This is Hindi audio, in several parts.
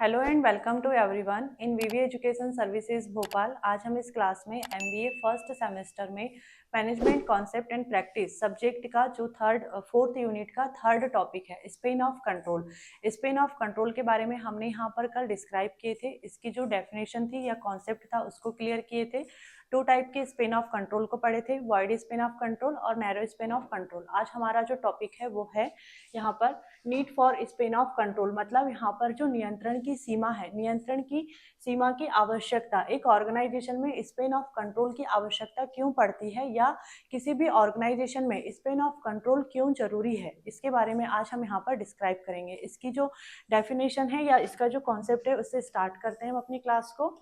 Hello and welcome to everyone in VV education services Bhopal. आज हम इस क्लास में एमबीए फर्स्ट सेमेस्टर में management concept and practice subject का जो फोर्थ यूनिट का थर्ड टॉपिक है span of control. Span of control के बारे में हमने यहाँ पर कल डिस्क्राइब किए थे। इसकी जो डेफिनेशन थी या कॉन्सेप्ट था उसको क्लियर किए थे। टू टाइप के स्पेन ऑफ कंट्रोल को पढ़े थे, वाइड स्पेन ऑफ कंट्रोल और नैरो स्पेन ऑफ कंट्रोल। आज हमारा जो टॉपिक है वो है यहाँ पर need for Spain of control, मतलब यहाँ पर जो नियंत्रण की सीमा है, नियंत्रण की सीमा की आवश्यकता, एक ऑर्गेनाइजेशन में स्पेन ऑफ कंट्रोल की आवश्यकता क्यों पड़ती है या किसी भी ऑर्गेनाइजेशन में स्पेन ऑफ कंट्रोल क्यों जरूरी है, इसके बारे में आज हम यहाँ पर डिस्क्राइब करेंगे। इसकी जो डेफिनेशन है या इसका जो कॉन्सेप्ट है उससे स्टार्ट करते हैं हम अपनी क्लास को।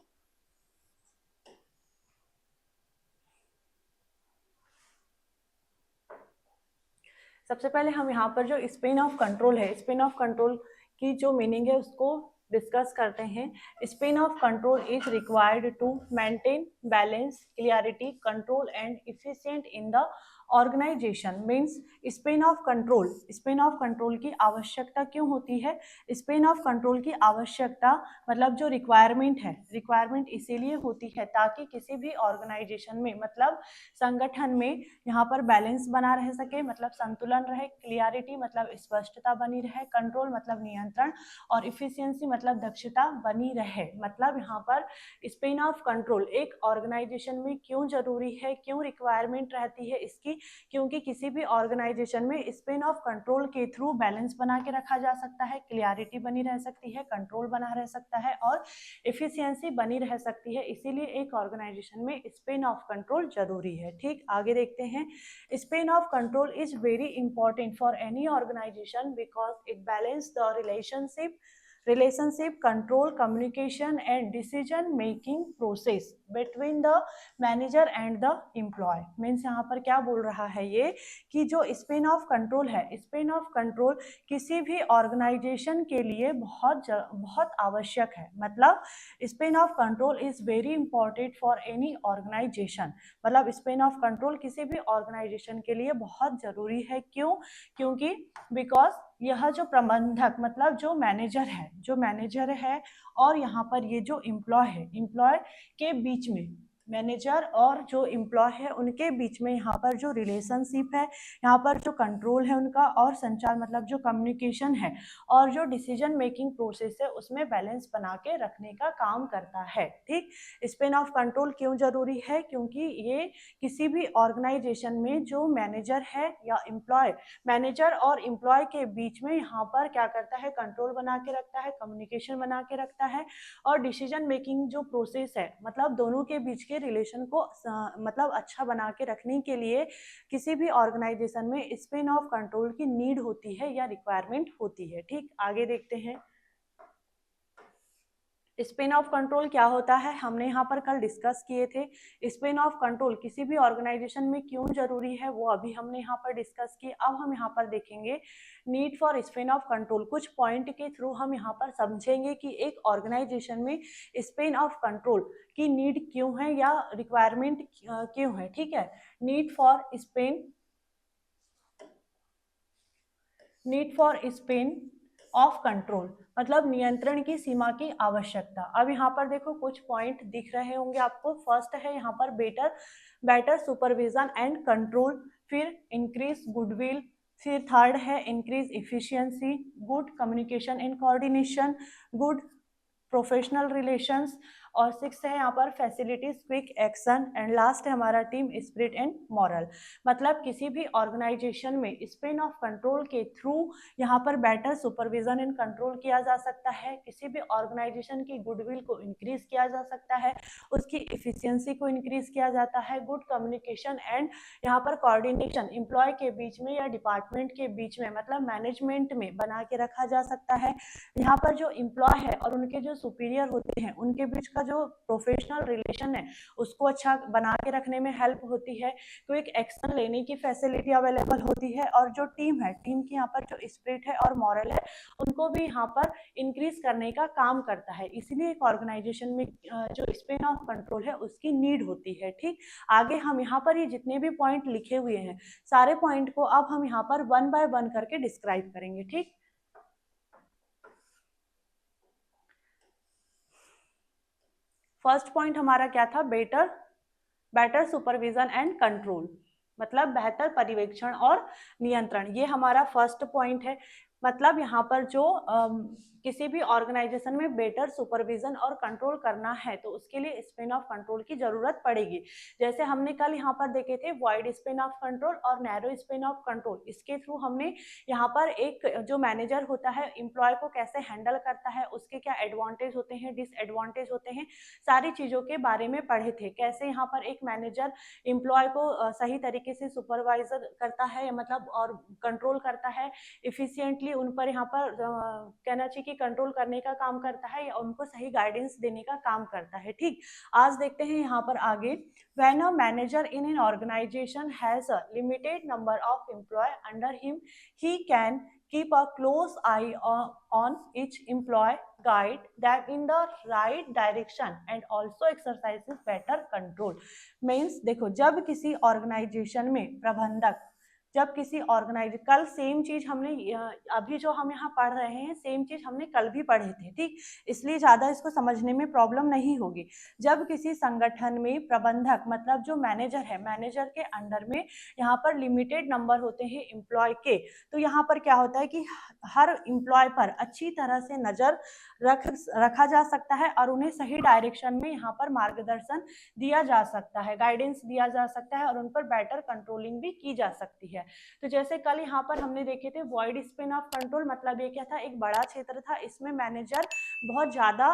सबसे पहले हम यहाँ पर जो स्पेन ऑफ कंट्रोल है, स्पेन ऑफ कंट्रोल की जो मीनिंग है उसको डिस्कस करते हैं। Span of control is required to maintain balance, clarity, control and efficient in the organisation. Means span of control, span of control की आवश्यकता क्यों होती है? स्पेन ऑफ कंट्रोल की आवश्यकता मतलब जो रिक्वायरमेंट है, रिक्वायरमेंट इसीलिए होती है ताकि किसी भी ऑर्गेनाइजेशन में मतलब संगठन में यहाँ पर बैलेंस बना रह सके, मतलब संतुलन रहे, क्लियरिटी मतलब स्पष्टता बनी रहे, कंट्रोल मतलब नियंत्रण और इफिशियंसी मतलब दक्षता बनी रहे। मतलब यहाँ पर स्पेन ऑफ कंट्रोल एक ऑर्गेनाइजेशन में क्यों जरूरी है, क्यों रिक्वायरमेंट रहती है इसकी? क्योंकि किसी भी ऑर्गेनाइजेशन में स्पेन ऑफ कंट्रोल के थ्रू बैलेंस बना के रखा जा सकता है, क्लियरिटी बनी रह सकती है, कंट्रोल बना रह सकता है और एफिशिएंसी बनी रह सकती है। इसीलिए एक ऑर्गेनाइजेशन में स्पेन ऑफ कंट्रोल जरूरी है। ठीक, आगे देखते हैं। Span of control is very important for any organisation because it balance the relationship, control, communication and decision making process between the manager and the employee। Means यहाँ पर क्या बोल रहा है ये कि जो स्पेन ऑफ कंट्रोल है, स्पेन ऑफ कंट्रोल किसी भी ऑर्गेनाइजेशन के लिए बहुत आवश्यक है। मतलब span of control is very important for any organisation, मतलब स्पेन ऑफ कंट्रोल किसी भी ऑर्गेनाइजेशन के लिए बहुत जरूरी है। क्यों? क्योंकि बिकॉज यह जो प्रबंधक मतलब जो मैनेजर है और यहाँ पर ये जो एम्प्लॉय है, एम्प्लॉय के बीच में, मैनेजर और जो एम्प्लॉय है उनके बीच में यहाँ पर जो रिलेशनशिप है, यहाँ पर जो कंट्रोल है उनका और संचार मतलब जो कम्युनिकेशन है और जो डिसीजन मेकिंग प्रोसेस है उसमें बैलेंस बना के रखने का काम करता है। ठीक, स्पेन ऑफ कंट्रोल क्यों जरूरी है? क्योंकि ये किसी भी ऑर्गेनाइजेशन में जो मैनेजर है या एम्प्लॉय, मैनेजर और एम्प्लॉय के बीच में यहाँ पर क्या करता है, कंट्रोल बना के रखता है, कम्युनिकेशन बना के रखता है और डिसीजन मेकिंग जो प्रोसेस है मतलब दोनों के बीच के रिलेशन को मतलब अच्छा बना के रखने के लिए किसी भी ऑर्गेनाइजेशन में स्पेन ऑफ कंट्रोल की नीड होती है या रिक्वायरमेंट होती है। ठीक, आगे देखते हैं। स्पेन ऑफ कंट्रोल क्या होता है, हमने यहाँ पर कल डिस्कस किए थे। स्पेन ऑफ कंट्रोल किसी भी ऑर्गेनाइजेशन में क्यों जरूरी है वो अभी हमने यहाँ पर डिस्कस किए। अब हम यहाँ पर देखेंगे need for Spain of control. कुछ पॉइंट के थ्रू हम यहाँ पर समझेंगे कि एक ऑर्गेनाइजेशन में स्पेन ऑफ कंट्रोल की नीड क्यों है या रिक्वायरमेंट क्यों है। ठीक है, need for Spain of control मतलब नियंत्रण की सीमा की आवश्यकता। अब यहाँ पर देखो कुछ पॉइंट दिख रहे होंगे आपको। फर्स्ट है यहाँ पर बेटर सुपरविजन एंड कंट्रोल, फिर इंक्रीज गुडविल, फिर थर्ड है increase efficiency, good communication and coordination, good professional relations और सिक्स है यहाँ पर facilities, quick action and last है हमारा टीम स्पिरिट एंड मॉरल। मतलब किसी भी ऑर्गेनाइजेशन में स्पेन ऑफ कंट्रोल के थ्रू यहाँ पर बेटर सुपरविजन एंड कंट्रोल किया जा सकता है, किसी भी ऑर्गेनाइजेशन की गुडविल को इंक्रीज किया जा सकता है, उसकी इफिशियंसी को इंक्रीज किया जाता है, गुड कम्युनिकेशन एंड यहाँ पर कोऑर्डिनेशन एम्प्लॉय के बीच में या डिपार्टमेंट के बीच में मतलब मैनेजमेंट में बना के रखा जा सकता है। यहाँ पर जो एम्प्लॉय है और उनके जो सुपीरियर होते हैं उनके बीच का जो प्रोफेशनल रिलेशन है उसको अच्छा बना के रखने में हेल्प होती है, क्विक एक्शन लेने की फैसिलिटी अवेलेबल होती है और जो टीम है, टीम की यहाँ पर जो स्पिरिट है और मॉरल है उनको भी यहाँ पर इंक्रीज करने का काम करता है। इसीलिए एक ऑर्गेनाइजेशन में जो स्पेन ऑफ कंट्रोल है उसकी नीड होती है। ठीक, आगे हम यहाँ पर ये जितने भी पॉइंट लिखे हुए हैं सारे पॉइंट को अब हम यहाँ पर वन बाय वन करके डिस्क्राइब करेंगे। ठीक, फर्स्ट पॉइंट हमारा क्या था, बेटर सुपरविजन एंड कंट्रोल, मतलब बेहतर पर्यवेक्षण और नियंत्रण, ये हमारा फर्स्ट पॉइंट है। मतलब यहाँ पर जो किसी भी ऑर्गेनाइजेशन में बेटर सुपरविजन और कंट्रोल करना है तो उसके लिए स्पेन ऑफ कंट्रोल की जरूरत पड़ेगी। जैसे हमने कल यहाँ पर देखे थे वाइड स्पेन ऑफ कंट्रोल और नैरो स्पेन ऑफ कंट्रोल, इसके थ्रू हमने यहाँ पर एक जो मैनेजर होता है एम्प्लॉय को कैसे हैंडल करता है, उसके क्या एडवांटेज होते हैं, डिसएडवांटेज होते हैं, सारी चीज़ों के बारे में पढ़े थे। कैसे यहाँ पर एक मैनेजर एम्प्लॉय को सही तरीके से सुपरवाइजर करता है, मतलब और कंट्रोल करता है इफिशियंटली, उन पर यहाँ पर कहना चाहिए कि कंट्रोल करने का काम करता है या उनको सही गाइडेंस देने का काम करता है। ठीक, आज देखते हैं यहाँ पर आगे। When a manager in an organization has a limited number of employees under him, he can keep a close eye on each employee, guide them in the right direction and also exercises better control. Means देखो, जब किसी ऑर्गेनाइजेशन में प्रबंधक, जब किसी ऑर्गेनाइज, कल सेम चीज हमने अभी जो हम यहाँ पढ़ रहे हैं सेम चीज हमने कल भी पढ़े थे, ठीक, इसलिए ज्यादा इसको समझने में प्रॉब्लम नहीं होगी। जब किसी संगठन में प्रबंधक मतलब जो मैनेजर है, मैनेजर के अंडर में यहाँ पर लिमिटेड नंबर होते हैं एम्प्लॉय के, तो यहाँ पर क्या होता है कि हर एम्प्लॉय पर अच्छी तरह से नजर रखा जा सकता है और उन्हें सही डायरेक्शन में यहाँ पर मार्गदर्शन दिया जा सकता है, गाइडेंस दिया जा सकता है और उन पर बेटर कंट्रोलिंग भी की जा सकती है। तो जैसे कल यहाँ पर हमने देखे थे वाइड स्पेन ऑफ कंट्रोल, मतलब ये क्या था, एक बड़ा क्षेत्र था, इसमें मैनेजर बहुत ज्यादा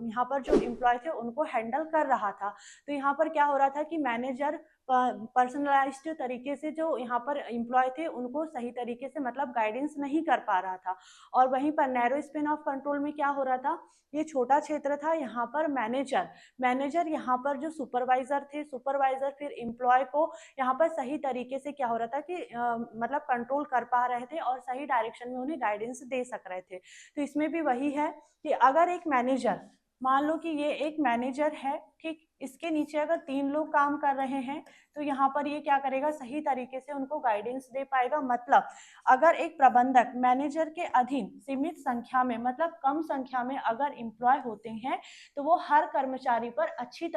यहाँ पर जो एम्प्लॉय थे उनको हैंडल कर रहा था। तो यहाँ पर क्या हो रहा था कि मैनेजर पर्सनलाइज्ड तरीके से जो यहाँ पर एम्प्लॉय थे उनको सही तरीके से मतलब गाइडेंस नहीं कर पा रहा था। और वहीं पर नैरो स्पेन ऑफ कंट्रोल में क्या हो रहा था, ये छोटा क्षेत्र था, यहाँ पर मैनेजर यहाँ पर जो सुपरवाइजर थे, सुपरवाइजर फिर एम्प्लॉय को यहाँ पर सही तरीके से क्या हो रहा था कि मतलब कंट्रोल कर पा रहे थे और सही डायरेक्शन में उन्हें गाइडेंस दे सक रहे थे। तो इसमें भी वही है कि अगर एक मैनेजर, मान लो कि ये एक मैनेजर है, ठीक, इसके नीचे अगर 3 लोग काम कर रहे हैं तो यहाँ पर ये क्या करेगा, सही तरीके से उनको गाइडेंस दे पाएगा। मतलब अगर एक प्रबंधक मैनेजर के अधीन सीमित संख्या में मतलब कम संख्या में अगर एम्प्लॉय होते हैं तो वो हर कर्मचारी पर अच्छी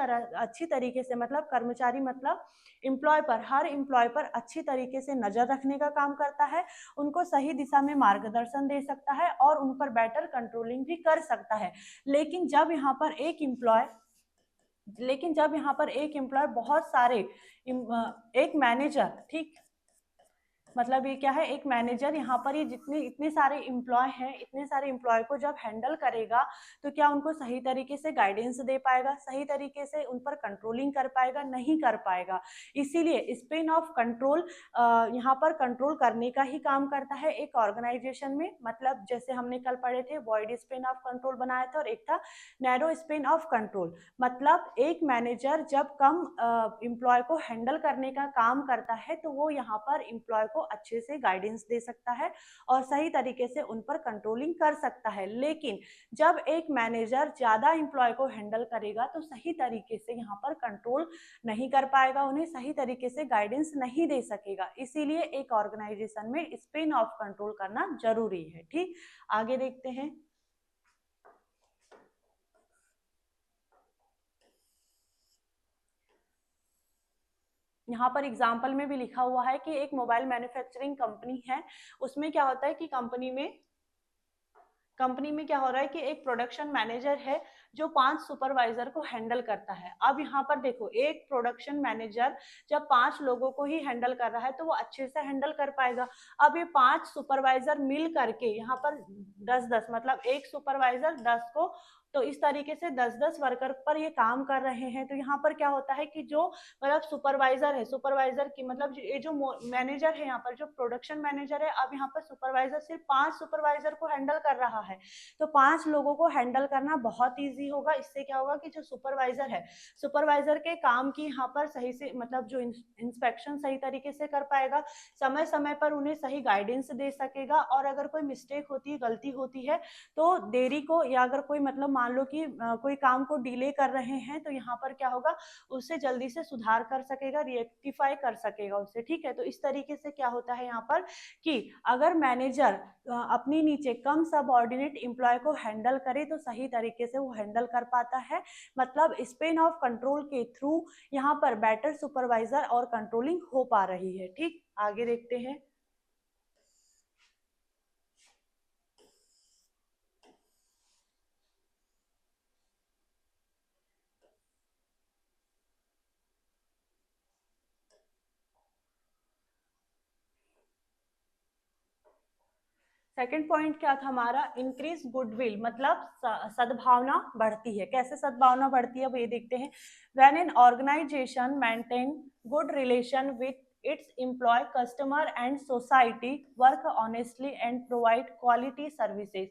तरीके से, मतलब कर्मचारी मतलब एम्प्लॉय पर, हर एम्प्लॉय पर अच्छी तरीके से नजर रखने का काम करता है, उनको सही दिशा में मार्गदर्शन दे सकता है और उन पर बेटर कंट्रोलिंग भी कर सकता है। लेकिन जब यहाँ पर एक एम्प्लॉय बहुत सारे, एक मैनेजर, ठीक, मतलब ये क्या है, एक मैनेजर यहाँ पर ये इतने सारे एम्प्लॉय हैं, इतने सारे एम्प्लॉय को जब हैंडल करेगा तो क्या उनको सही तरीके से गाइडेंस दे पाएगा, सही तरीके से उन पर कंट्रोलिंग कर पाएगा, नहीं कर पाएगा। इसीलिए स्पेन ऑफ कंट्रोल यहाँ पर कंट्रोल करने का ही काम करता है एक ऑर्गेनाइजेशन में। मतलब जैसे हमने कल पढ़े थे वाइड स्पेन ऑफ कंट्रोल बनाया था और एक था नैरो स्पेन ऑफ कंट्रोल। मतलब एक मैनेजर जब कम एम्प्लॉय को हैंडल करने का काम करता है तो वो यहाँ पर एम्प्लॉय को अच्छे से गाइडेंस दे सकता है और सही तरीके से उन पर कंट्रोलिंग कर सकता है। लेकिन जब एक मैनेजर ज्यादा एम्प्लॉय को हैंडल करेगा तो सही तरीके से यहाँ पर कंट्रोल नहीं कर पाएगा, उन्हें सही तरीके से गाइडेंस नहीं दे सकेगा। इसीलिए एक ऑर्गेनाइजेशन में स्पेन ऑफ कंट्रोल करना जरूरी है। ठीक, आगे देखते हैं। यहाँ पर एग्जाम्पल में भी लिखा हुआ है कि एक मोबाइल मैन्युफैक्चरिंग कंपनी है, उसमें क्या होता है कि कंपनी में क्या हो रहा है कि एक प्रोडक्शन मैनेजर है जो 5 सुपरवाइजर को हैंडल करता है। अब यहाँ पर देखो, एक प्रोडक्शन मैनेजर जब 5 लोगों को ही हैंडल कर रहा है तो वो अच्छे से हैंडल कर पाएगा। अब ये 5 सुपरवाइजर मिल करके यहाँ पर 10-10, मतलब एक सुपरवाइजर 10 को, तो इस तरीके से 10-10 वर्कर पर ये काम कर रहे हैं। तो यहाँ पर क्या होता है कि जो मतलब सुपरवाइजर है, सुपरवाइजर की मतलब ये जो मैनेजर है, यहाँ पर जो प्रोडक्शन मैनेजर है, अब यहाँ पर सुपरवाइजर सिर्फ 5 सुपरवाइजर को हैंडल कर रहा है। तो 5 लोगों को हैंडल करना बहुत ईजी होगा। इससे क्या होगा कि जो सुपरवाइजर है, सुपरवाइजर के काम की यहाँ पर सही से मतलब जो इंस्पेक्शन सही तरीके से कर पाएगा, समय समय पर उन्हें सही गाइडेंस दे सकेगा और अगर कोई मिस्टेक होती है, गलती होती है तो देरी को, या अगर कोई मतलब मान लो कि कोई काम को डिले कर रहे हैं तो यहाँ पर क्या होगा, उससे जल्दी से सुधार कर सकेगा, रिएक्टिफाई कर सकेगा उससे, ठीक है। तो इस तरीके से क्या होता है यहाँ पर कि अगर मैनेजर अपनी नीचे कम सबऑर्डिनेट एम्प्लॉय को हैंडल करे तो सही तरीके से वो हैंडल कर पाता है। मतलब स्पेन ऑफ कंट्रोल के थ्रू यहाँ पर बेटर सुपरवाइजर और कंट्रोलिंग हो पा रही है, ठीक। आगे देखते हैं। सेकंड पॉइंट क्या था हमारा, इंक्रीज गुडविल, मतलब सद्भावना बढ़ती है। कैसे सद्भावना बढ़ती है, अब ये देखते हैं। When an organisation maintain good relation with its employ customer and society, work honestly and provide quality services,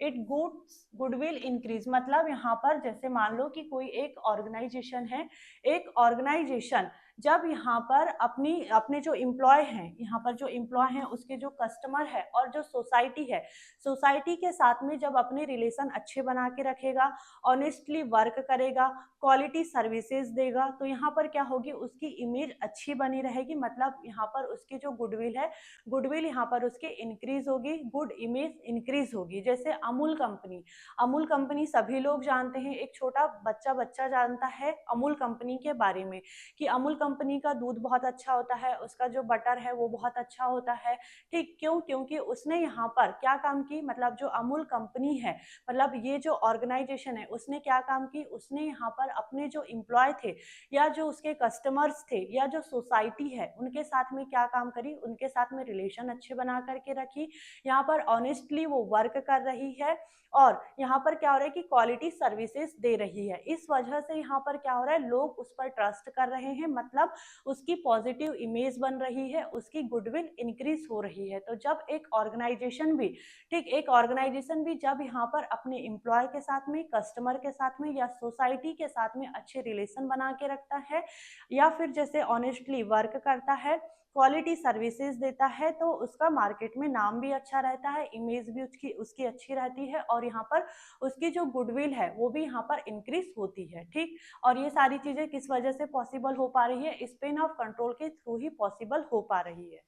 it goodwill increase। मतलब यहाँ पर जैसे मान लो कि कोई एक ऑर्गेनाइजेशन है, एक ऑर्गेनाइजेशन जब यहाँ पर अपने जो एम्प्लॉय हैं, यहाँ पर जो एम्प्लॉय हैं उसके जो कस्टमर है और जो सोसाइटी है, सोसाइटी के साथ में जब अपने रिलेशन अच्छे बना के रखेगा, ऑनेस्टली वर्क करेगा, क्वालिटी सर्विसेज देगा, तो यहाँ पर क्या होगी, उसकी इमेज अच्छी बनी रहेगी। मतलब यहाँ पर उसकी जो गुडविल है, गुडविल यहाँ पर उसकी इंक्रीज होगी, गुड इमेज इंक्रीज होगी। जैसे अमूल कंपनी, अमूल कंपनी सभी लोग जानते हैं, एक छोटा बच्चा जानता है अमूल कंपनी के बारे में कि अमूल कंपनी का दूध बहुत अच्छा होता है, उसका जो बटर है वो बहुत अच्छा होता है, ठीक। क्यों? क्योंकि उसने यहाँ पर क्या काम की, मतलब जो अमूल कंपनी है, मतलब ये जो ऑर्गेनाइजेशन है, उसने क्या काम की, उसने यहाँ पर अपने जो एम्प्लॉय थे या जो उसके कस्टमर्स थे या जो सोसाइटी है उनके साथ में क्या काम करी, उनके साथ में रिलेशन अच्छे बना करके रखी, यहाँ पर ऑनेस्टली वो वर्क कर रही है और यहाँ पर क्या हो रहा है कि क्वालिटी सर्विसेज दे रही है। इस वजह से यहाँ पर क्या हो रहा है, लोग उस पर ट्रस्ट कर रहे हैं, मतलब उसकी पॉजिटिव इमेज बन रही है, उसकी गुडविल इंक्रीज हो रही है। तो जब एक ऑर्गेनाइजेशन भी, ठीक, एक ऑर्गेनाइजेशन भी जब यहाँ पर अपने एम्प्लॉय के साथ में, कस्टमर के साथ में या सोसाइटी के साथ में अच्छे रिलेशन बना के रखता है या फिर जैसे ऑनेस्टली वर्क करता है, क्वालिटी सर्विसेज देता है, तो उसका मार्केट में नाम भी अच्छा रहता है, इमेज भी उसकी अच्छी रहती है और यहाँ पर उसकी जो गुडविल है वो भी यहाँ पर इंक्रीज होती है, ठीक। और ये सारी चीजें किस वजह से पॉसिबल हो पा रही है, स्पेन ऑफ कंट्रोल के थ्रू ही पॉसिबल हो पा रही है।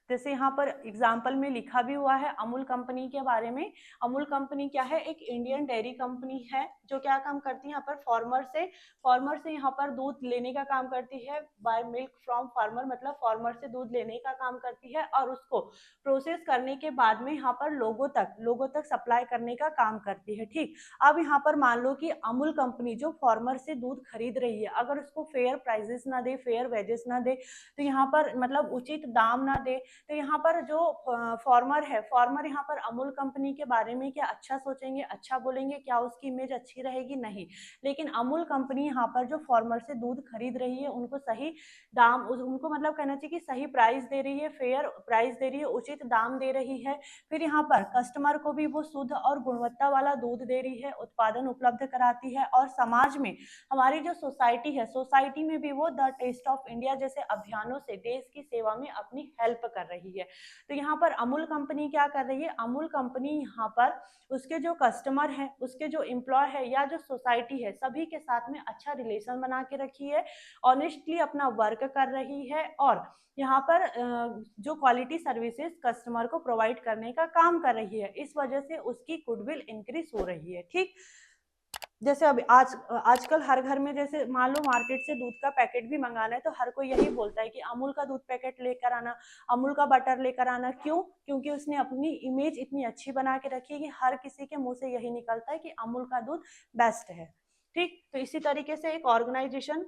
जैसे यहाँ पर एग्जाम्पल में लिखा भी हुआ है अमूल कंपनी के बारे में। अमूल कंपनी क्या है, एक इंडियन डेयरी कंपनी है जो क्या काम करती है, यहाँ पर फार्मर से यहाँ पर दूध लेने का काम करती है, बाय मिल्क फ्रॉम फार्मर, मतलब फार्मर से दूध लेने का काम करती है और उसको प्रोसेस करने के बाद में यहाँ पर लोगों तक सप्लाई करने का काम करती है, ठीक। अब यहाँ पर मान लो कि अमूल कंपनी जो फार्मर से दूध खरीद रही है, अगर उसको फेयर प्राइजेस ना दे, फेयर वेजेस ना दे, तो यहाँ पर मतलब उचित दाम ना दे, तो यहाँ पर जो फार्मर है, फार्मर यहाँ पर अमूल कंपनी के बारे में क्या अच्छा सोचेंगे, अच्छा बोलेंगे, क्या उसकी इमेज अच्छी रहेगी, नहीं। लेकिन अमूल कंपनी यहाँ पर जो फार्मर से दूध खरीद रही है उनको सही दाम, उनको मतलब कहना चाहिए कि सही प्राइस दे रही है, फेयर प्राइस दे रही है, उचित दाम दे रही है। फिर यहाँ पर कस्टमर को भी वो शुद्ध और गुणवत्ता वाला दूध दे रही है, उत्पादन उपलब्ध कराती है और समाज में हमारी जो सोसाइटी है, सोसाइटी में भी वो द टेस्ट ऑफ इंडिया जैसे अभियानों से देश की सेवा में अपनी हेल्प कर रही है। तो यहाँ पर अमूल कंपनी क्या कर रही है, अमूल कंपनी यहाँ पर उसके जो कस्टमर है, उसके जो एम्प्लॉय है या जो सोसाइटी है, सभी के साथ में अच्छा रिलेशन बना के रखी है, ऑनेस्टली अपना वर्क कर रही है और यहाँ पर जो क्वालिटी सर्विसेज कस्टमर को प्रोवाइड करने का काम कर रही है। इस वजह से उसकी गुडविल इंक्रीज हो रही है, ठीक। जैसे अभी आजकल हर घर में, जैसे मान लो मार्केट से दूध का पैकेट भी मंगाना है तो हर कोई यही बोलता है कि अमूल का दूध पैकेट लेकर आना, अमूल का बटर लेकर आना। क्यों? क्योंकि उसने अपनी इमेज इतनी अच्छी बना के रखी है कि हर किसी के मुंह से यही निकलता है कि अमूल का दूध बेस्ट है, ठीक। तो इसी तरीके से एक ऑर्गेनाइजेशन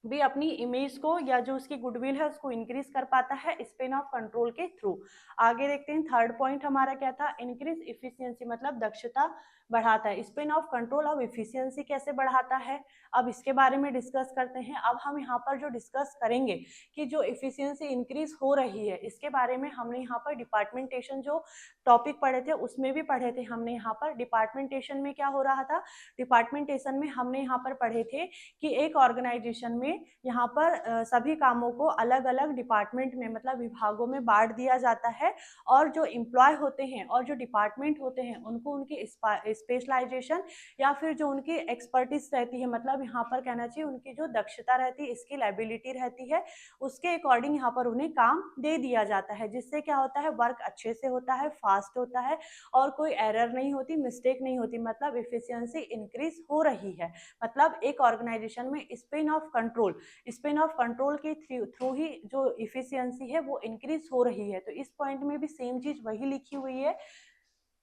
भी अपनी इमेज को या जो उसकी गुडविल है उसको इंक्रीज कर पाता है स्पेन ऑफ कंट्रोल के थ्रू। आगे देखते हैं, थर्ड पॉइंट हमारा क्या था, इंक्रीज इफिशियंसी, मतलब दक्षता बढ़ाता है। Span of control of efficiency कैसे बढ़ाता है, अब इसके बारे में डिस्कस करते हैं। अब हम यहाँ पर जो डिस्कस करेंगे कि जो इफिशियंसी इंक्रीज हो रही है, इसके बारे में हमने यहाँ पर डिपार्टमेंटेशन जो टॉपिक पढ़े थे उसमें भी पढ़े थे। हमने यहाँ पर डिपार्टमेंटेशन में क्या हो रहा था, डिपार्टमेंटेशन में हमने यहाँ पर पढ़े थे कि एक ऑर्गेनाइजेशन में में यहाँ पर सभी कामों को अलग अलग डिपार्टमेंट में मतलब विभागों में बांट दिया जाता है और जो एम्प्लॉय होते हैं और जो डिपार्टमेंट होते हैं उनको उनकी स्पेशलाइजेशन या फिर जो उनकी एक्सपर्टीज रहती है, मतलब यहाँ पर कहना चाहिए उनकी जो दक्षता रहती है, स्किल एबिलिटी रहती है, उसके अकॉर्डिंग यहाँ पर उन्हें काम दे दिया जाता है, जिससे क्या होता है वर्क अच्छे से होता है, फास्ट होता है और कोई एरर नहीं होती, मिस्टेक नहीं होती, मतलब एफिशिएंसी इंक्रीज हो रही है। मतलब एक ऑर्गेनाइजेशन में स्पेन ऑफ कंट्रोल के थ्रू ही जो एफिशिएंसी है वो इंक्रीज हो रही है। तो इस पॉइंट में भी सेम चीज वही लिखी हुई है,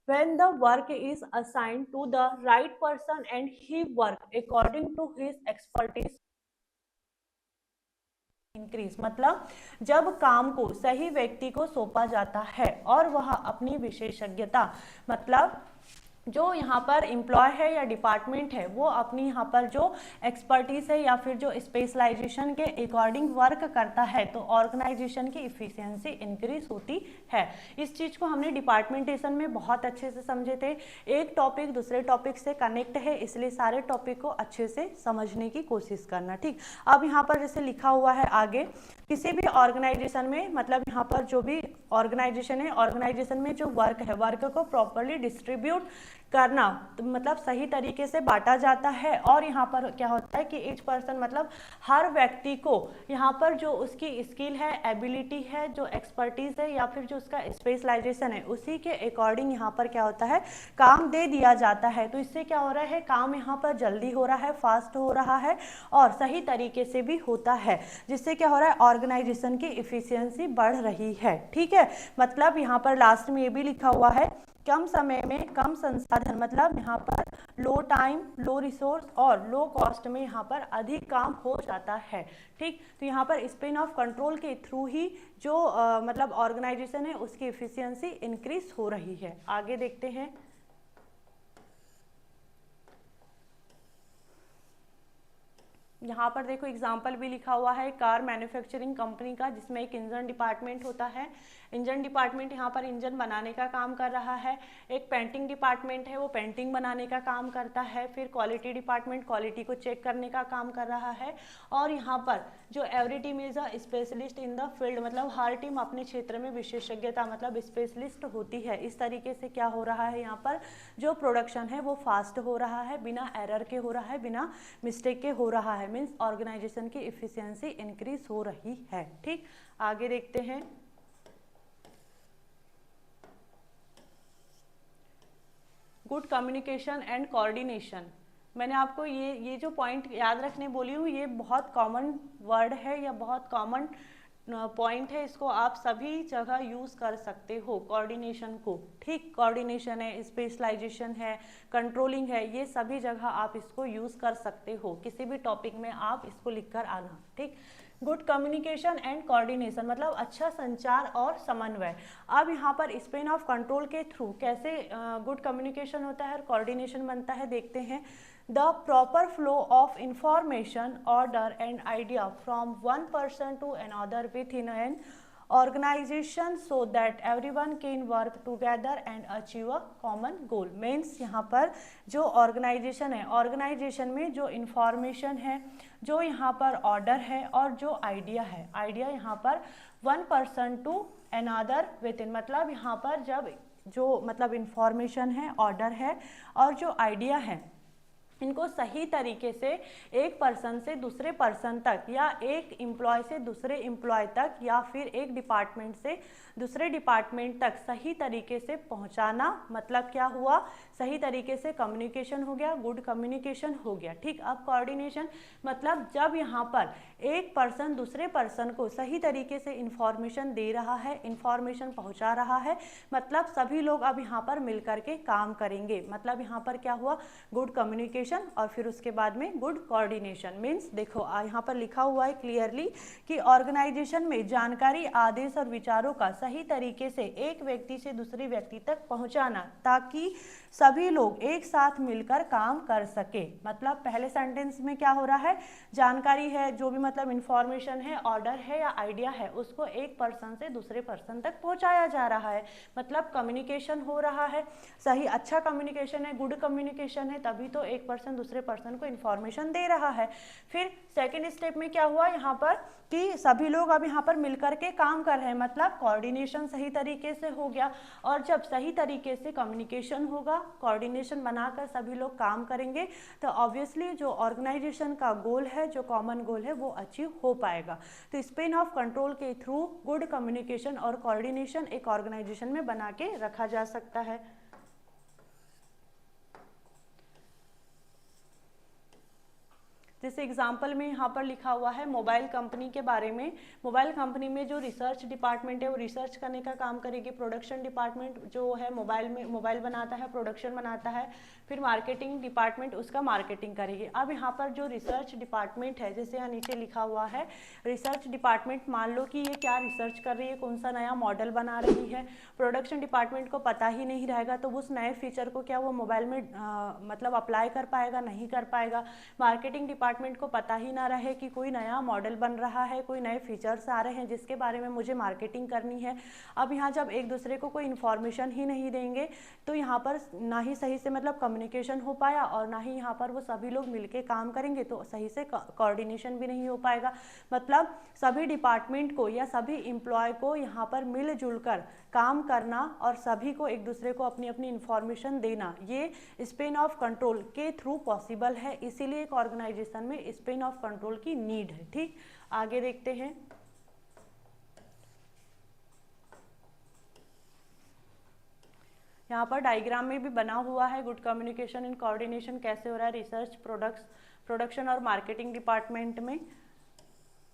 when the work is assigned to the right person and he work according to his expertise increase, मतलब जब काम को सही व्यक्ति को सौंपा जाता है और वह अपनी विशेषज्ञता, मतलब जो यहाँ पर एम्प्लॉय है या डिपार्टमेंट है वो अपनी यहाँ पर जो एक्सपर्टीज है या फिर जो स्पेशलाइजेशन के अकॉर्डिंग वर्क करता है तो ऑर्गेनाइजेशन की इफिशियंसी इंक्रीज होती है। इस चीज को हमने डिपार्टमेंटेशन में बहुत अच्छे से समझे थे। एक टॉपिक दूसरे टॉपिक से कनेक्ट है, इसलिए सारे टॉपिक को अच्छे से समझने की कोशिश करना। ठीक, अब यहाँ पर जैसे लिखा हुआ है आगे, किसी भी ऑर्गेनाइजेशन में, मतलब यहाँ पर जो भी ऑर्गेनाइजेशन है, ऑर्गेनाइजेशन में जो वर्क है, वर्क को प्रॉपर्ली डिस्ट्रीब्यूट करना, तो मतलब सही तरीके से बांटा जाता है। और यहाँ पर क्या होता है कि ईच पर्सन, मतलब हर व्यक्ति को यहाँ पर जो उसकी स्किल है, एबिलिटी है, जो एक्सपर्टीज है या फिर जो उसका स्पेशलाइजेशन है, उसी के अकॉर्डिंग यहाँ पर क्या होता है काम दे दिया जाता है। तो इससे क्या हो रहा है, काम यहाँ पर जल्दी हो रहा है, फास्ट हो रहा है और सही तरीके से भी होता है, जिससे क्या हो रहा है ऑर्गेनाइजेशन की इफिशियंसी बढ़ रही है। ठीक है, मतलब यहाँ पर लास्ट में ये भी लिखा हुआ है, कम समय में कम संसाधन, मतलब यहाँ पर लो टाइम, लो रिसोर्स और लो कॉस्ट में यहाँ पर अधिक काम हो जाता है। ठीक, तो यहाँ पर स्पेन ऑफ कंट्रोल के थ्रू ही जो मतलब ऑर्गेनाइजेशन है उसकी एफिशिएंसी इंक्रीज हो रही है। आगे देखते हैं। यहाँ पर देखो एग्जाम्पल भी लिखा हुआ है कार मैन्युफैक्चरिंग कंपनी का, जिसमें एक इंजन डिपार्टमेंट होता है। इंजन डिपार्टमेंट यहाँ पर इंजन बनाने का काम कर रहा है। एक पेंटिंग डिपार्टमेंट है, वो पेंटिंग बनाने का काम करता है। फिर क्वालिटी डिपार्टमेंट क्वालिटी को चेक करने का काम कर रहा है। और यहाँ पर जो every team is a specialist in the field, मतलब हर टीम अपने क्षेत्र में विशेषज्ञता मतलब स्पेशलिस्ट होती है। इस तरीके से क्या हो रहा है, यहाँ पर जो प्रोडक्शन है वो फास्ट हो रहा है, बिना एरर के हो रहा है, बिना मिस्टेक के हो रहा है, मीन्स ऑर्गेनाइजेशन की एफिशिएंसी इंक्रीज हो रही है। ठीक, आगे देखते हैं। गुड कम्युनिकेशन एंड कोऑर्डिनेशन, मैंने आपको ये जो पॉइंट याद रखने बोली हूँ, ये बहुत कॉमन वर्ड है या बहुत कॉमन पॉइंट है, इसको आप सभी जगह यूज कर सकते हो कोऑर्डिनेशन को। ठीक, कोऑर्डिनेशन है, स्पेशलाइजेशन है, कंट्रोलिंग है, ये सभी जगह आप इसको यूज कर सकते हो। किसी भी टॉपिक में आप इसको लिखकर आना। ठीक, गुड कम्युनिकेशन एंड कोऑर्डिनेशन मतलब अच्छा संचार और समन्वय। अब यहाँ पर स्पेन ऑफ कंट्रोल के थ्रू कैसे गुड कम्युनिकेशन होता है और कोऑर्डिनेशन बनता है, देखते हैं। The proper flow of information, order and idea from one person to another within an organization so that everyone can work together and achieve a common goal। Means यहाँ पर जो ऑर्गेनाइजेशन है, ऑर्गेनाइजेशन में जो इंफॉर्मेशन है, जो यहाँ पर ऑर्डर है और जो आइडिया है, आइडिया यहाँ पर one person to another within, मतलब यहाँ पर जब जो मतलब इंफॉर्मेशन है, ऑर्डर है और जो आइडिया है, इनको सही तरीके से एक पर्सन से दूसरे पर्सन तक या एक एम्प्लॉय से दूसरे एम्प्लॉय तक या फिर एक डिपार्टमेंट से दूसरे डिपार्टमेंट तक सही तरीके से पहुंचाना, मतलब क्या हुआ, सही तरीके से कम्युनिकेशन हो गया, गुड कम्युनिकेशन हो गया। ठीक, अब कोऑर्डिनेशन मतलब जब यहाँ पर एक पर्सन दूसरे पर्सन को सही तरीके से इंफॉर्मेशन दे रहा है, इंफॉर्मेशन पहुंचा रहा है, मतलब सभी लोग अब यहाँ पर मिलकर के काम करेंगे, मतलब यहाँ पर क्या हुआ, गुड कम्युनिकेशन और फिर उसके बाद में गुड कोऑर्डिनेशन। मीन्स देखो यहाँ पर लिखा हुआ है क्लियरली कि ऑर्गेनाइजेशन में जानकारी, आदेश और विचारों का सही तरीके से एक व्यक्ति से दूसरे व्यक्ति तक पहुंचाना ताकि सभी लोग एक साथ मिलकर काम कर सके। मतलब पहले सेंटेंस में क्या हो रहा है, जानकारी है, जो भी मतलब इंफॉर्मेशन है, ऑर्डर है या आइडिया है, उसको एक पर्सन से दूसरे पर्सन तक पहुंचाया जा रहा है, मतलब कम्युनिकेशन हो रहा है, सही अच्छा कम्युनिकेशन है, गुड कम्युनिकेशन है, तभी तो एक पर्सन दूसरे पर्सन को इन्फॉर्मेशन दे रहा है। फिर सेकेंड स्टेप में क्या हुआ यहाँ पर कि सभी लोग अब यहाँ पर मिलकर के काम कर रहे हैं, मतलब कोऑर्डिनेशन सही तरीके से हो गया। और जब सही तरीके से कम्युनिकेशन होगा, कोऑर्डिनेशन बनाकर सभी लोग काम करेंगे, तो ऑब्वियसली जो ऑर्गेनाइजेशन का गोल है, जो कॉमन गोल है, वो अचीव हो पाएगा। तो स्पेन ऑफ कंट्रोल के थ्रू गुड कम्युनिकेशन और कोऑर्डिनेशन एक ऑर्गेनाइजेशन में बना के रखा जा सकता है। जैसे एग्जाम्पल में यहाँ पर लिखा हुआ है मोबाइल कंपनी के बारे में। मोबाइल कंपनी में जो रिसर्च डिपार्टमेंट है वो रिसर्च करने का काम करेगी, प्रोडक्शन डिपार्टमेंट जो है मोबाइल बनाता है, प्रोडक्शन बनाता है, फिर मार्केटिंग डिपार्टमेंट उसका मार्केटिंग करेगी। अब यहाँ पर जो रिसर्च डिपार्टमेंट है, जैसे यहाँ नीचे लिखा हुआ है रिसर्च डिपार्टमेंट, मान लो कि ये क्या रिसर्च कर रही है, कौन सा नया मॉडल बना रही है। प्रोडक्शन डिपार्टमेंट को पता ही नहीं रहेगा तो उस नए फीचर को क्या वो मोबाइल में मतलब अप्लाई कर पाएगा, नहीं कर पाएगा। मार्केटिंग डिपार्टमेंट को पता ही ना रहे कि कोई नया मॉडल बन रहा है, कोई नए फीचर्स आ रहे हैं जिसके बारे में मुझे मार्केटिंग करनी है। अब यहाँ जब एक दूसरे को कोई इन्फॉर्मेशन ही नहीं देंगे तो यहाँ पर ना ही सही से मतलब कम्युनिकेशन हो पाया और ना ही यहाँ पर वो सभी लोग मिलके काम करेंगे तो सही से कोऑर्डिनेशन भी नहीं हो पाएगा। मतलब सभी डिपार्टमेंट को या सभी एम्प्लॉय को यहाँ पर मिलजुल कर काम करना और सभी को एक दूसरे को अपनी अपनी इन्फॉर्मेशन देना, ये स्पेन ऑफ कंट्रोल के थ्रू पॉसिबल है। इसीलिए एक ऑर्गेनाइजेशन में स्पेन ऑफ कंट्रोल की नीड है। ठीक, आगे देखते हैं। यहाँ पर डायग्राम में भी बना हुआ है गुड कम्युनिकेशन एंड कोऑर्डिनेशन कैसे हो रहा है रिसर्च, प्रोडक्शन और मार्केटिंग डिपार्टमेंट में।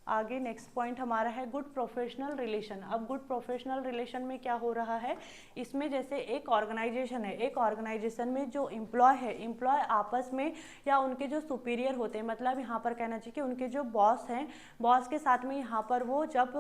आगे नेक्स्ट पॉइंट हमारा है गुड प्रोफेशनल रिलेशन। अब गुड प्रोफेशनल रिलेशन में क्या हो रहा है, इसमें जैसे एक ऑर्गेनाइजेशन है, एक ऑर्गेनाइजेशन में जो एम्प्लॉय है, एम्प्लॉय आपस में या उनके जो सुपीरियर होते हैं, मतलब यहाँ पर कहना चाहिए कि उनके जो बॉस हैं, बॉस के साथ में यहाँ पर वो जब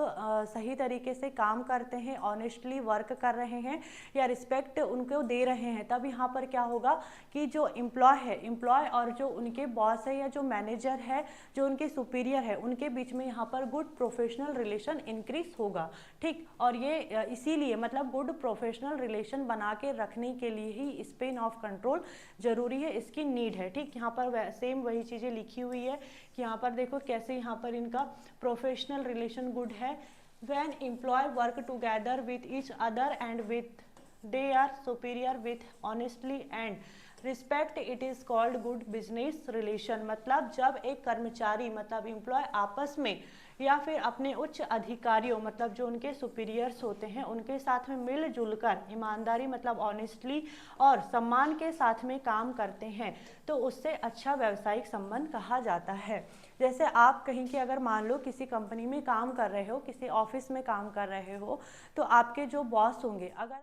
सही तरीके से काम करते हैं, ऑनेस्टली वर्क कर रहे हैं या रिस्पेक्ट उनको दे रहे हैं, तब यहाँ पर क्या होगा कि जो एम्प्लॉय है, एम्प्लॉय और जो उनके बॉस है या जो मैनेजर है, जो उनके सुपीरियर है, उनके बीच में यहाँ पर गुड प्रोफेशनल रिलेशन इंक्रीज होगा। ठीक, और ये इसीलिए मतलब गुड प्रोफेशनल रिलेशन बना के रखने के लिए ही स्पेन ऑफ कंट्रोल जरूरी है, इसकी नीड है। ठीक, यहाँ पर सेम वही चीज़ें लिखी हुई है कि यहाँ पर देखो कैसे यहाँ पर इनका प्रोफेशनल रिलेशन गुड है। When employ work together with each other and with they are superior with honestly and respect, it is called good business relation. मतलब जब एक कर्मचारी मतलब एम्प्लॉय आपस में या फिर अपने उच्च अधिकारियों मतलब जो उनके सुपीरियर्स होते हैं उनके साथ में मिलजुल कर ईमानदारी मतलब ऑनेस्टली और सम्मान के साथ में काम करते हैं तो उससे अच्छा व्यावसायिक संबंध कहा जाता है। जैसे आप कहीं के अगर मान लो किसी कंपनी में काम कर रहे हो, किसी ऑफिस में काम कर रहे हो, तो आपके जो बॉस होंगे अगर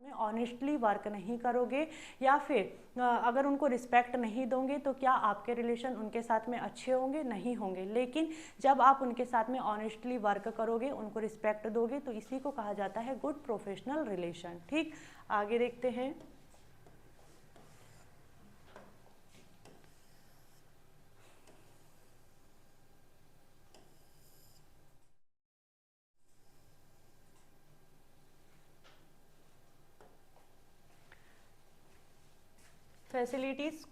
में ऑनेस्टली वर्क नहीं करोगे या फिर अगर उनको रिस्पेक्ट नहीं दोगे तो क्या आपके रिलेशन उनके साथ में अच्छे होंगे? नहीं होंगे। लेकिन जब आप उनके साथ में ऑनेस्टली वर्क करोगे, उनको रिस्पेक्ट दोगे, तो इसी को कहा जाता है गुड प्रोफेशनल रिलेशन। ठीक, आगे देखते हैं। फैसिलिटीज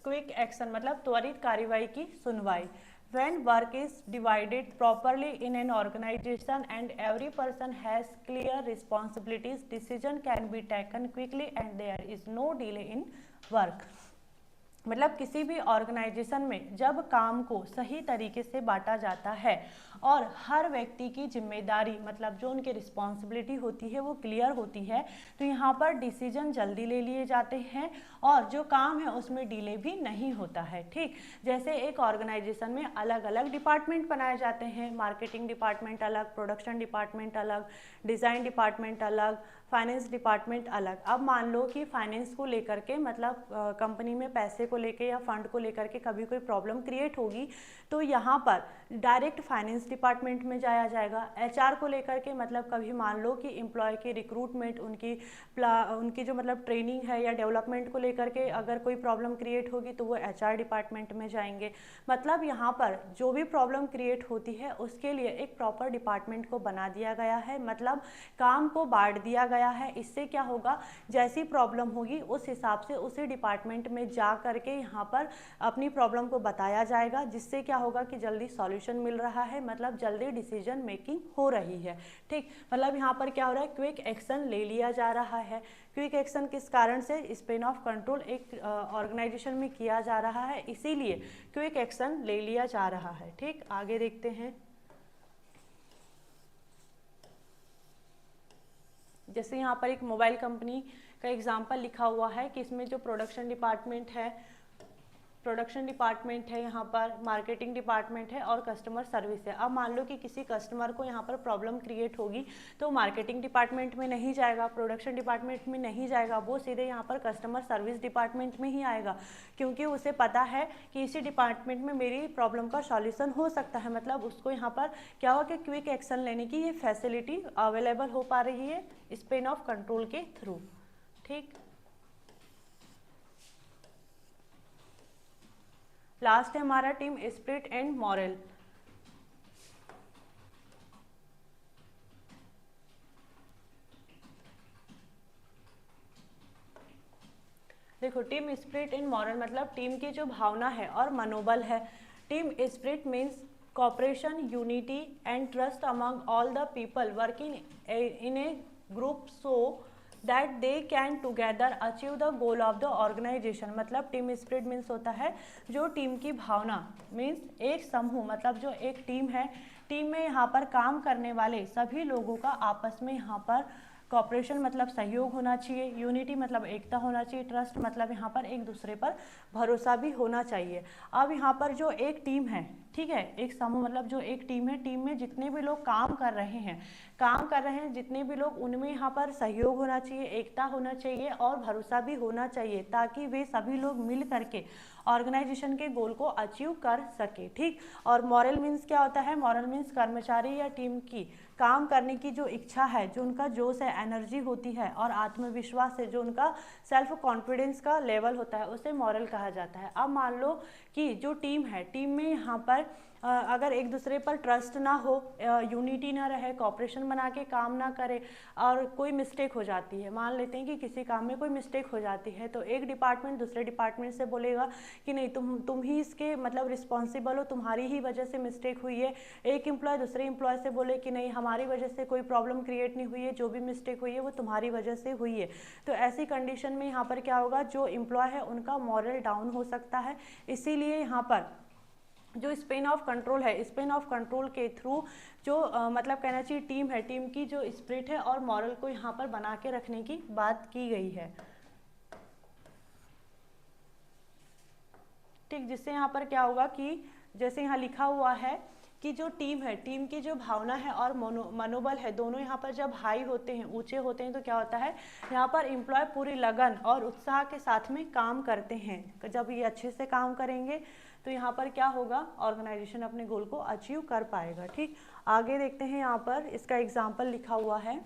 क्विक एक्शन मतलब त्वरित कार्यवाही की सुनवाई। When work is divided properly in an organization and every person has clear responsibilities, decision can be taken quickly and there is no delay in work। मतलब किसी भी ऑर्गेनाइजेशन में जब काम को सही तरीके से बांटा जाता है और हर व्यक्ति की जिम्मेदारी मतलब जो उनकी रिस्पॉन्सिबिलिटी होती है वो क्लियर होती है तो यहाँ पर डिसीजन जल्दी ले लिए जाते हैं और जो काम है उसमें डिले भी नहीं होता है। ठीक, जैसे एक ऑर्गेनाइजेशन में अलग अलग डिपार्टमेंट बनाए जाते हैं, मार्केटिंग डिपार्टमेंट अलग, प्रोडक्शन डिपार्टमेंट अलग, डिज़ाइन डिपार्टमेंट अलग, फाइनेंस डिपार्टमेंट अलग। अब मान लो कि फाइनेंस को लेकर के मतलब कंपनी में पैसे को लेके या फंड को लेकर के कभी कोई प्रॉब्लम क्रिएट होगी तो यहाँ पर डायरेक्ट फाइनेंस डिपार्टमेंट में जाया जाएगा। एचआर को लेकर के मतलब कभी मान लो कि एम्प्लॉय की रिक्रूटमेंट, उनकी जो मतलब ट्रेनिंग है या डेवलपमेंट को लेकर के अगर कोई प्रॉब्लम क्रिएट होगी तो वो एचआर डिपार्टमेंट में जाएंगे। मतलब यहाँ पर जो भी प्रॉब्लम क्रिएट होती है उसके लिए एक प्रॉपर डिपार्टमेंट को बना दिया गया है, मतलब काम को बांट दिया गया है। इससे क्या होगा, जैसी प्रॉब्लम होगी उस हिसाब से उसी डिपार्टमेंट में जा करके यहाँ पर अपनी प्रॉब्लम को बताया जाएगा, जिससे क्या होगा कि जल्दी सॉल्यूशन मिल रहा है, मतलब जल्दी डिसीजन मेकिंग हो रही है। ठीक, मतलब यहाँ पर क्या हो रहा है, क्विक एक्शन ले लिया जा रहा है। क्विक एक्शन किस कारण से, स्पेन ऑफ कंट्रोल एक ऑर्गेनाइजेशन में किया जा रहा है, इसीलिए क्विक एक्शन ले लिया जा रहा है। ठीक, आगे देखते हैं। जैसे यहाँ पर एक मोबाइल कंपनी का एग्जांपल लिखा हुआ है कि इसमें जो प्रोडक्शन डिपार्टमेंट है, यहाँ पर मार्केटिंग डिपार्टमेंट है और कस्टमर सर्विस है। अब मान लो कि किसी कस्टमर को यहाँ पर प्रॉब्लम क्रिएट होगी तो मार्केटिंग डिपार्टमेंट में नहीं जाएगा, प्रोडक्शन डिपार्टमेंट में नहीं जाएगा, वो सीधे यहाँ पर कस्टमर सर्विस डिपार्टमेंट में ही आएगा, क्योंकि उसे पता है कि इसी डिपार्टमेंट में मेरी प्रॉब्लम का सॉल्यूशन हो सकता है। मतलब उसको यहाँ पर क्या होगा कि क्विक एक्शन लेने की ये फैसिलिटी अवेलेबल हो पा रही है स्पेन ऑफ कंट्रोल के थ्रू। ठीक, लास्ट है हमारा टीम स्पिरिट एंड मॉरल। देखो, टीम स्पिरिट एंड मॉरल मतलब टीम की जो भावना है और मनोबल है। Team spirit means cooperation, unity and trust among all the people working in a group so that they can together achieve the goal of the organization। मतलब टीम स्पिरिट मीन्स होता है जो टीम की भावना, मीन्स एक समूह, मतलब जो एक टीम है, टीम में यहाँ पर काम करने वाले सभी लोगों का आपस में यहाँ पर कॉपरेशन मतलब सहयोग होना चाहिए, यूनिटी मतलब एकता होना चाहिए, ट्रस्ट मतलब यहाँ पर एक दूसरे पर भरोसा भी होना चाहिए। अब यहाँ पर जो एक टीम है, ठीक है, एक समूह मतलब जो एक टीम है, टीम में जितने भी लोग काम कर रहे हैं जितने भी लोग, उनमें यहाँ पर सहयोग होना चाहिए, एकता होना चाहिए और भरोसा भी होना चाहिए, ताकि वे सभी लोग मिल करके ऑर्गेनाइजेशन के गोल को अचीव कर सके। ठीक, और मॉरल मीन्स क्या होता है, मॉरल मीन्स कर्मचारी या टीम की काम करने की जो इच्छा है, जो उनका जोश है, एनर्जी होती है और आत्मविश्वास है, जो उनका सेल्फ कॉन्फिडेंस का लेवल होता है, उसे मॉरल कहा जाता है। अब मान लो कि जो टीम है, टीम में यहाँ पर अगर एक दूसरे पर ट्रस्ट ना हो, यूनिटी ना रहे, कॉपरेशन बना के काम ना करे और कोई मिस्टेक हो जाती है, मान लेते हैं कि किसी काम में कोई मिस्टेक हो जाती है, तो एक डिपार्टमेंट दूसरे डिपार्टमेंट से बोलेगा कि नहीं, तुम ही इसके मतलब रिस्पॉन्सिबल हो, तुम्हारी ही वजह से मिस्टेक हुई है। एक एम्प्लॉय दूसरे एम्प्लॉय से बोले कि नहीं, हमारी वजह से कोई प्रॉब्लम क्रिएट नहीं हुई है, जो भी मिस्टेक हुई है वो तुम्हारी वजह से हुई है। तो ऐसी कंडीशन में यहाँ पर क्या होगा, जो एम्प्लॉय है उनका मॉरल डाउन हो सकता है। इसीलिए यहाँ पर जो स्पेन ऑफ कंट्रोल है, स्पेन ऑफ कंट्रोल के थ्रू जो मतलब कहना चाहिए टीम है, टीम की जो स्पिरिट है और मॉरल को यहाँ पर बना के रखने की बात की गई है। ठीक, जिससे यहाँ पर क्या होगा कि जैसे यहाँ लिखा हुआ है कि जो टीम है, टीम की जो भावना है और मनोबल है, दोनों यहाँ पर जब हाई होते हैं, ऊंचे होते हैं, तो क्या होता है, यहाँ पर एम्प्लॉय पूरी लगन और उत्साह के साथ में काम करते हैं। जब ये अच्छे से काम करेंगे तो यहाँ पर क्या होगा, ऑर्गेनाइजेशन अपने गोल को अचीव कर पाएगा। ठीक, आगे देखते हैं, यहाँ पर इसका एग्जाम्पल लिखा हुआ है।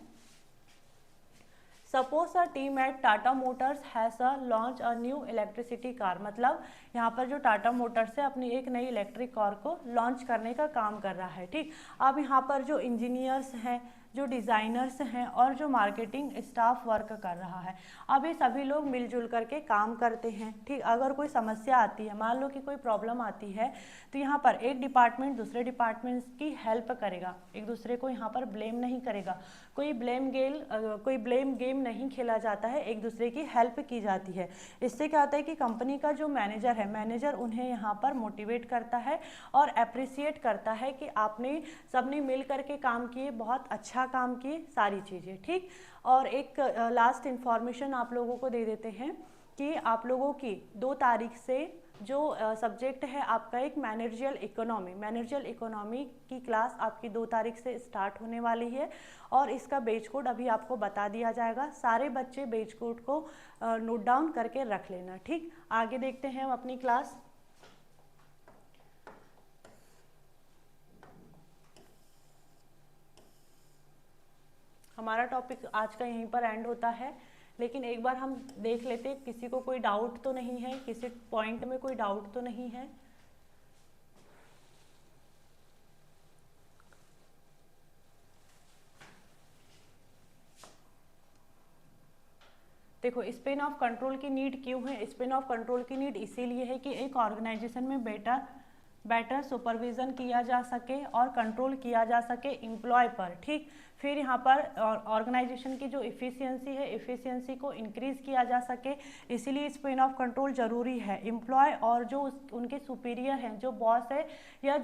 Suppose a team at Tata Motors has launch a new electricity car. मतलब यहाँ पर जो टाटा मोटर्स है अपनी एक नई इलेक्ट्रिक कार को लॉन्च करने का काम कर रहा है। ठीक, अब यहाँ पर जो इंजीनियर्स हैं, जो डिज़ाइनर्स हैं और जो मार्केटिंग स्टाफ वर्क कर रहा है, अब ये सभी लोग मिलजुल करके काम करते हैं। ठीक, अगर कोई समस्या आती है, मान लो कि कोई प्रॉब्लम आती है, तो यहाँ पर एक डिपार्टमेंट दूसरे डिपार्टमेंट की हेल्प करेगा, एक दूसरे को यहाँ पर ब्लेम नहीं करेगा, कोई ब्लेम गेम नहीं खेला जाता है, एक दूसरे की हेल्प की जाती है। इससे क्या होता है कि कंपनी का जो मैनेजर है, मैनेजर उन्हें यहाँ पर मोटिवेट करता है और अप्रिसिएट करता है कि आपने सबने मिल करके काम किए, बहुत अच्छा काम किए, सारी चीज़ें। ठीक, और एक लास्ट इंफॉर्मेशन आप लोगों को दे देते हैं कि आप लोगों की 2 तारीख से जो सब्जेक्ट है आपका एक मैनेजरियल इकोनॉमी की क्लास आपकी 2 तारीख से स्टार्ट होने वाली है और इसका बेच कोड अभी आपको बता दिया जाएगा। सारे बच्चे बेच कोड को नोट डाउन करके रख लेना। ठीक, आगे देखते हैं हम अपनी क्लास। हमारा टॉपिक आज का यहीं पर एंड होता है, लेकिन एक बार हम देख लेते किसी को कोई डाउट तो नहीं है, किसी पॉइंट में कोई डाउट तो नहीं है। देखो, स्पेन ऑफ कंट्रोल की नीड क्यों है? स्पेन ऑफ कंट्रोल की नीड इसीलिए है कि एक ऑर्गेनाइजेशन में बेटर सुपरविजन किया जा सके और कंट्रोल किया जा सके एम्प्लॉय पर, ठीक। फिर यहाँ पर ऑर्गेनाइजेशन की जो इफ़िशियंसी है, इफ़िशियंसी को इंक्रीज किया जा सके, इसीलिए स्पेन ऑफ कंट्रोल जरूरी है। एम्प्लॉय और जो उनके सुपीरियर हैं, जो बॉस है या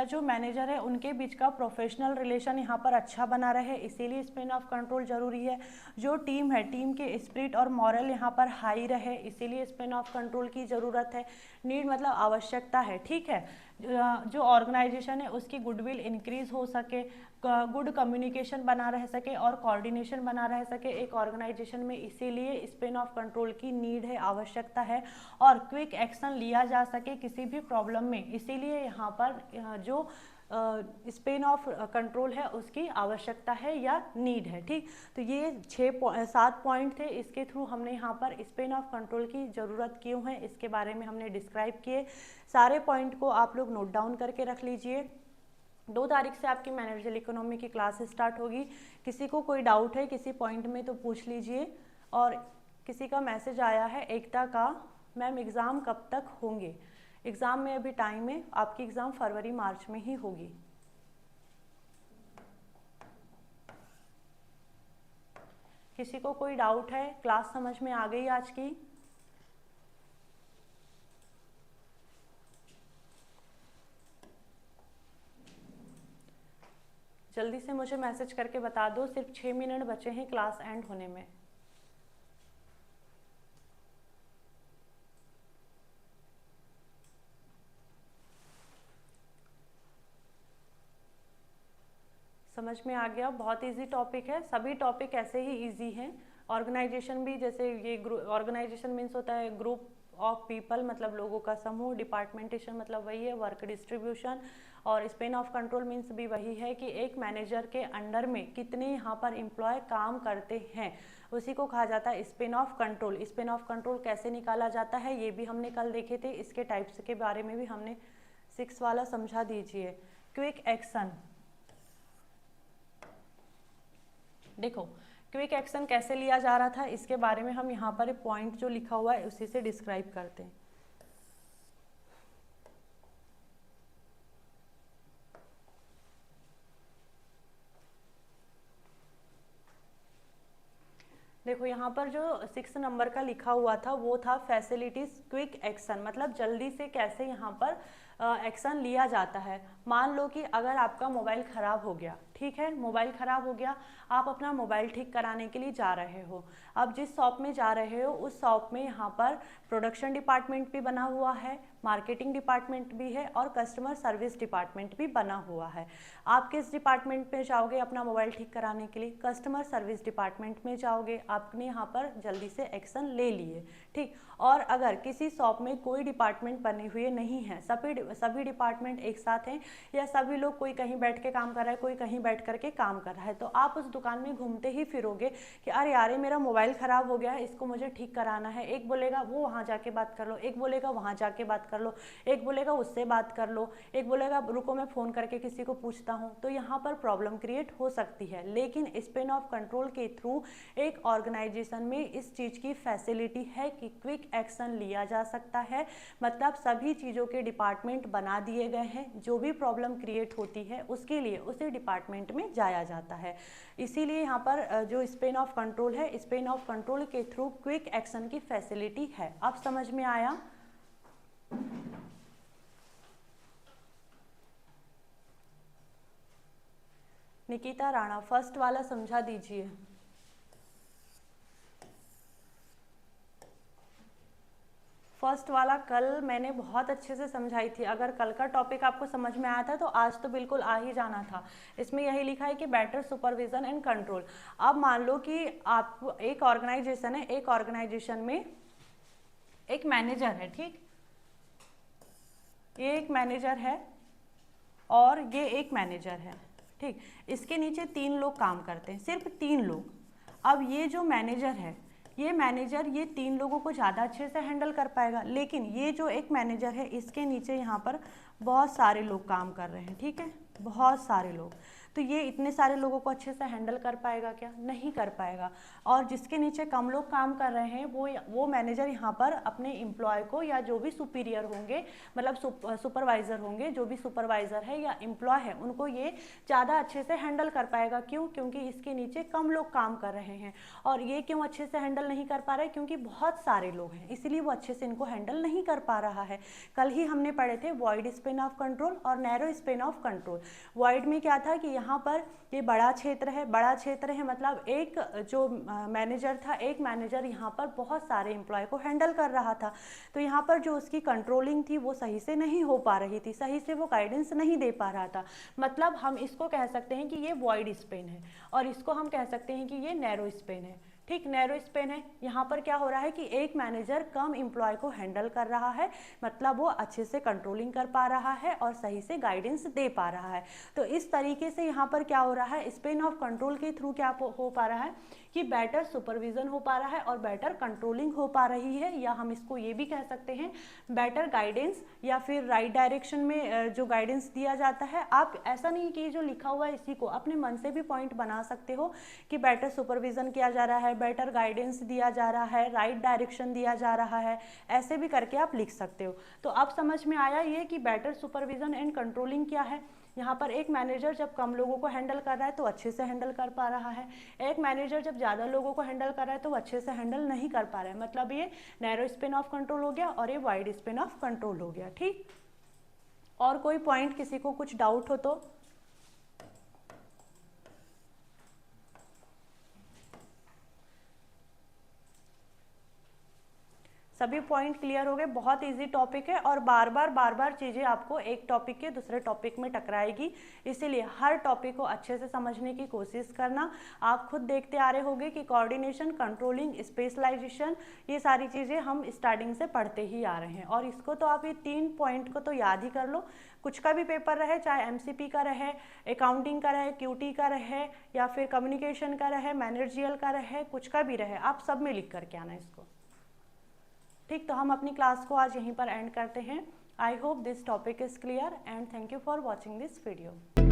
जो मैनेजर है उनके बीच का प्रोफेशनल रिलेशन यहाँ पर अच्छा बना रहे, इसीलिए स्पेन ऑफ कंट्रोल जरूरी है। जो टीम है, टीम के स्पिरिट और मॉरल यहाँ पर हाई रहे, इसीलिए स्पेन ऑफ कंट्रोल की ज़रूरत है। नीड मतलब आवश्यकता है, ठीक है। जो ऑर्गेनाइजेशन है उसकी गुडविल इंक्रीज हो सके, गुड कम्युनिकेशन बना रह सके और कोऑर्डिनेशन बना रह सके एक ऑर्गेनाइजेशन में, इसीलिए स्पेन ऑफ कंट्रोल की नीड है, आवश्यकता है। और क्विक एक्शन लिया जा सके किसी भी प्रॉब्लम में, इसीलिए यहाँ पर जो स्पेन ऑफ कंट्रोल है उसकी आवश्यकता है या नीड है, ठीक। तो ये 7 पॉइंट थे, इसके थ्रू हमने यहाँ पर स्पेन ऑफ कंट्रोल की ज़रूरत क्यों है इसके बारे में हमने डिस्क्राइब किए। सारे पॉइंट को आप लोग नोट डाउन करके रख लीजिए। 2 तारीख से आपकी मैनेजरियल इकोनॉमी की क्लास स्टार्ट होगी। किसी को कोई डाउट है किसी पॉइंट में तो पूछ लीजिए। और किसी का मैसेज आया है एकता का, मैम एग्ज़ाम कब तक होंगे? एग्ज़ाम में अभी टाइम है, आपकी एग्ज़ाम फरवरी मार्च में ही होगी। किसी को कोई डाउट है? क्लास समझ में आ गई आज की? जल्दी से मुझे मैसेज करके बता दो, सिर्फ 6 मिनट बचे हैं क्लास एंड होने में। समझ में आ गया? बहुत इजी टॉपिक है, सभी टॉपिक ऐसे ही इजी हैं। ऑर्गेनाइजेशन भी, जैसे ये ऑर्गेनाइजेशन मीन्स होता है ग्रुप ऑफ पीपल, मतलब लोगों का समूह। डिपार्टमेंटेशन मतलब वही है, वर्क डिस्ट्रीब्यूशन। और स्पेन ऑफ कंट्रोल मीन्स भी वही है कि एक मैनेजर के अंडर में कितने यहाँ पर एम्प्लॉय काम करते हैं, उसी को कहा जाता है span of control. Span of control कैसे निकाला जाता है ये भी हमने कल देखे थे, इसके टाइप्स के बारे में भी हमने 6 वाला समझा दीजिए। क्विक एक्शन, देखो क्विक एक्शन कैसे लिया जा रहा था इसके बारे में हम यहाँ पर पॉइंट जो लिखा हुआ है उसी से डिस्क्राइब करते हैं। देखो यहाँ पर जो 6 नंबर का लिखा हुआ था वो था फैसिलिटीज क्विक एक्शन, मतलब जल्दी से कैसे यहाँ पर एक्शन लिया जाता है। मान लो कि अगर आपका मोबाइल ख़राब हो गया, ठीक है, मोबाइल ख़राब हो गया, आप अपना मोबाइल ठीक कराने के लिए जा रहे हो। अब जिस शॉप में जा रहे हो उस शॉप में यहाँ पर प्रोडक्शन डिपार्टमेंट भी बना हुआ है, मार्केटिंग डिपार्टमेंट भी है और कस्टमर सर्विस डिपार्टमेंट भी बना हुआ है। आप किस डिपार्टमेंट में जाओगे अपना मोबाइल ठीक कराने के लिए? कस्टमर सर्विस डिपार्टमेंट में जाओगे। आपने यहाँ पर जल्दी से एक्शन ले लिए, ठीक। और अगर किसी शॉप में कोई डिपार्टमेंट बने हुए नहीं है, सभी डिपार्टमेंट एक साथ हैं, या सभी लोग, कोई कहीं बैठ के काम कर रहा है, कोई कहीं बैठ करके काम कर रहा है, तो आप उस दुकान में घूमते ही फिरोगे कि अरे यार मेरा मोबाइल ख़राब हो गया है, इसको मुझे ठीक कराना है। एक बोलेगा वो वहाँ जाके बात कर लो, एक बोलेगा वहाँ जाके बात कर लो, एक बोलेगा उससे बात कर लो, एक बोलेगा रुको मैं फ़ोन करके किसी को पूछता हूँ। तो यहाँ पर प्रॉब्लम क्रिएट हो सकती है। लेकिन स्पेन ऑफ कंट्रोल के थ्रू एक ऑर्गेनाइजेशन में इस चीज़ की फैसिलिटी है कि क्विक एक्शन लिया जा सकता है, मतलब सभी चीज़ों के डिपार्टमेंट बना दिए गए हैं। जो भी प्रॉब्लम क्रिएट होती है उसके लिए उसी डिपार्टमेंट में जाया जाता है। इसीलिए यहाँ पर जो स्पेन ऑफ कंट्रोल है, स्पेन ऑफ कंट्रोल के थ्रू क्विक एक्शन की फैसिलिटी है। अब समझ में आया? निकिता राणा, फर्स्ट वाला समझा दीजिए। फर्स्ट वाला कल मैंने बहुत अच्छे से समझाई थी। अगर कल का टॉपिक आपको समझ में आया था तो आज तो बिल्कुल आ ही जाना था। इसमें यही लिखा है कि बेटर सुपरविजन एंड कंट्रोल। अब मान लो कि आप एक ऑर्गेनाइजेशन है, एक ऑर्गेनाइजेशन में एक मैनेजर है, ठीक, ये एक मैनेजर है और ये एक मैनेजर है, ठीक, इसके नीचे 3 लोग काम करते हैं, सिर्फ 3 लोग। अब ये जो मैनेजर है, ये मैनेजर ये 3 लोगों को ज़्यादा अच्छे से हैंडल कर पाएगा, लेकिन ये जो एक मैनेजर है इसके नीचे यहाँ पर बहुत सारे लोग काम कर रहे हैं, ठीक है, बहुत सारे लोग। तो ये इतने सारे लोगों को अच्छे से हैंडल कर पाएगा क्या? नहीं कर पाएगा। और जिसके नीचे कम लोग काम कर रहे हैं वो मैनेजर यहाँ पर अपने एम्प्लॉय को या जो भी सुपीरियर होंगे, मतलब सुपरवाइज़र होंगे, जो भी सुपरवाइज़र है या एम्प्लॉय है, उनको ये ज़्यादा अच्छे से हैंडल कर पाएगा। क्यों? क्योंकि इसके नीचे कम लोग काम कर रहे हैं। और ये क्यों अच्छे से हैंडल नहीं कर पा रहे? क्योंकि बहुत सारे लोग हैं, इसलिए वो अच्छे से इनको हैंडल नहीं कर पा रहा है। कल ही हमने पढ़े थे वॉइड स्पेन ऑफ कंट्रोल और narrow Spain of control. Void में क्या था कि यहाँ पर ये बड़ा क्षेत्र है, बड़ा क्षेत्र है मतलब एक जो मैनेजर था, एक मैनेजर यहाँ पर बहुत सारे एम्प्लॉय को हैंडल कर रहा था। तो यहाँ पर जो उसकी कंट्रोलिंग थी वो सही से नहीं हो पा रही थी, सही से वो गाइडेंस नहीं दे पा रहा था। मतलब हम इसको कह सकते हैं कि ये वॉइड स्पेन है, और इसको हम कह सकते हैं कि ये नैरो स्पेन है। ठीक, नैरो स्पेन है। यहाँ पर क्या हो रहा है कि एक मैनेजर कम एम्प्लॉय को हैंडल कर रहा है, मतलब वो अच्छे से कंट्रोलिंग कर पा रहा है और सही से गाइडेंस दे पा रहा है। तो इस तरीके से यहाँ पर क्या हो रहा है, स्पेन ऑफ कंट्रोल के थ्रू क्या हो पा रहा है कि बेटर सुपरविजन हो पा रहा है और बेटर कंट्रोलिंग हो पा रही है, या हम इसको ये भी कह सकते हैं बेटर गाइडेंस, या फिर राइट डायरेक्शन में जो गाइडेंस दिया जाता है। आप ऐसा नहीं कि जो लिखा हुआ है इसी को अपने मन से भी पॉइंट बना सकते हो कि बेटर सुपरविजन किया जा रहा है, बेटर गाइडेंस दिया जा रहा है, राइट डायरेक्शन दिया जा रहा है, ऐसे भी करके आप लिख सकते हो। तो अब समझ में आया ये कि बेटर सुपरविजन एंड कंट्रोलिंग क्या है। यहाँ पर एक मैनेजर जब कम लोगों को हैंडल कर रहा है तो अच्छे से हैंडल कर पा रहा है, एक मैनेजर जब ज़्यादा लोगों को हैंडल कर रहा है तो अच्छे से हैंडल नहीं कर पा रहा है। मतलब ये नैरो स्पेन ऑफ कंट्रोल हो गया और ये वाइड स्पेन ऑफ कंट्रोल हो गया। ठीक, और कोई पॉइंट किसी को कुछ डाउट हो तो? सभी पॉइंट क्लियर हो गए। बहुत इजी टॉपिक है और बार बार चीज़ें आपको एक टॉपिक के दूसरे टॉपिक में टकराएगी, इसीलिए हर टॉपिक को अच्छे से समझने की कोशिश करना। आप खुद देखते आ रहे होंगे कि कोऑर्डिनेशन, कंट्रोलिंग, स्पेशलाइजेशन, ये सारी चीज़ें हम स्टार्टिंग से पढ़ते ही आ रहे हैं। और इसको तो आप ये 3 पॉइंट को तो याद ही कर लो। कुछ का भी पेपर रहे, चाहे एमसीपी का रहे, अकाउंटिंग का रहे, क्यूटी का रहे, या फिर कम्युनिकेशन का रहे, मैनेजरियल का रहे, कुछ का भी रहे, आप सब में लिख करके आना इसको। ठीक, तो हम अपनी क्लास को आज यहीं पर एंड करते हैं। I hope this topic is clear and thank you for watching this video.